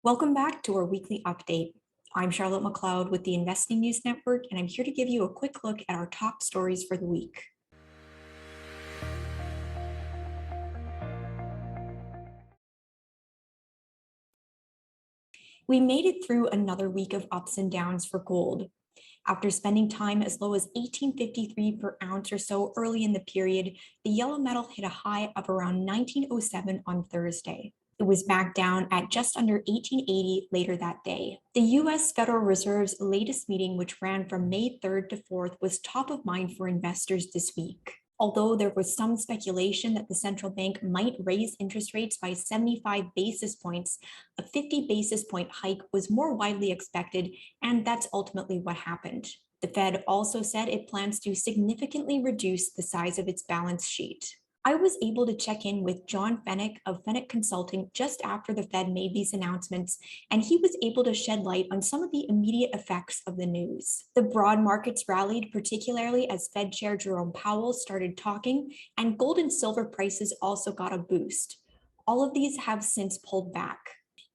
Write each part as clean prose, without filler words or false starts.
Welcome back to our weekly update. I'm Charlotte McLeod with the Investing News Network, and I'm here to give you a quick look at our top stories for the week. We made it through another week of ups and downs for gold. After spending time as low as $18.53 per ounce or so early in the period, the yellow metal hit a high of around $19.07 on Thursday. It was back down at just under $18.80 later that day. The U.S. Federal Reserve's latest meeting, which ran from May 3rd to 4th, was top of mind for investors this week. Although there was some speculation that the central bank might raise interest rates by 75 basis points, a 50 basis point hike was more widely expected, and that's ultimately what happened. The Fed also said it plans to significantly reduce the size of its balance sheet. I was able to check in with John Feneck of Feneck Consulting just after the Fed made these announcements, and he was able to shed light on some of the immediate effects of the news. The broad markets rallied, particularly as Fed Chair Jerome Powell started talking, and gold and silver prices also got a boost. All of these have since pulled back.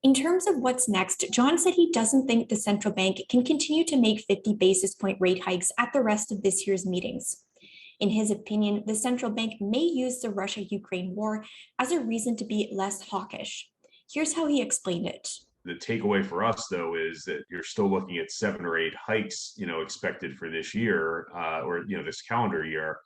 In terms of what's next, John said he doesn't think the central bank can continue to make 50 basis point rate hikes at the rest of this year's meetings. In his opinion, the central bank may use the Russia-Ukraine war as a reason to be less hawkish. Here's how he explained it. The takeaway for us, though, is that you're still looking at 7 or 8 hikes, expected for this year or this calendar year.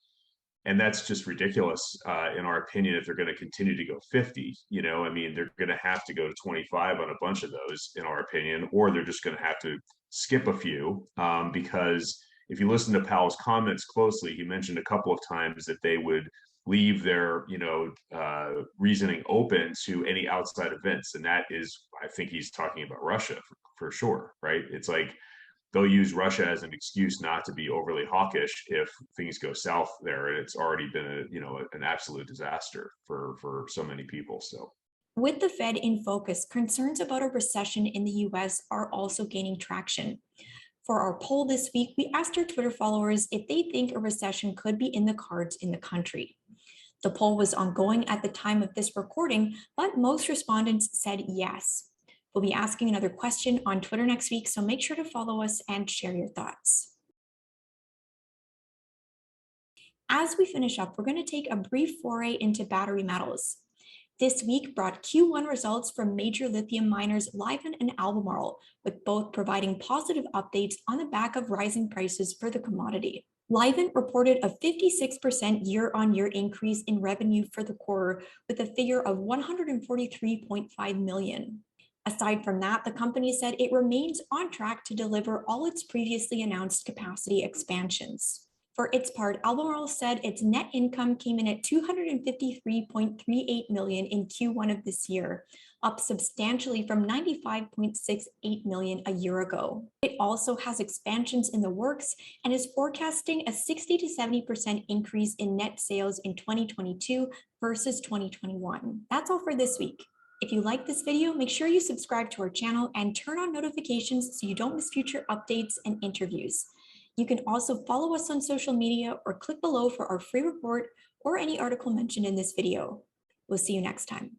And that's just ridiculous, in our opinion, if they're going to continue to go 50. They're going to have to go to 25 on a bunch of those, in our opinion, or they're just going to have to skip a few because if you listen to Powell's comments closely, he mentioned a couple of times that they would leave their, reasoning open to any outside events. And that is, I think he's talking about Russia for sure, right? It's like they'll use Russia as an excuse not to be overly hawkish if things go south there. And it's already been an absolute disaster for so many people. So. With the Fed in focus, concerns about a recession in the US are also gaining traction. For our poll this week, we asked our Twitter followers if they think a recession could be in the cards in the country. The poll was ongoing at the time of this recording, but most respondents said yes. We'll be asking another question on Twitter next week, so make sure to follow us and share your thoughts. As we finish up, we're going to take a brief foray into battery metals. This week brought Q1 results from major lithium miners Livent and Albemarle, with both providing positive updates on the back of rising prices for the commodity. Livent reported a 56% year-on-year increase in revenue for the quarter, with a figure of $143.5 million. Aside from that, the company said it remains on track to deliver all its previously announced capacity expansions. For its part, Albemarle said its net income came in at $253.38 million in Q1 of this year, up substantially from $95.68 million a year ago. It also has expansions in the works and is forecasting a 60 to 70% increase in net sales in 2022 versus 2021. That's all for this week. If you like this video, make sure you subscribe to our channel and turn on notifications so you don't miss future updates and interviews. You can also follow us on social media or click below for our free report or any article mentioned in this video. We'll see you next time.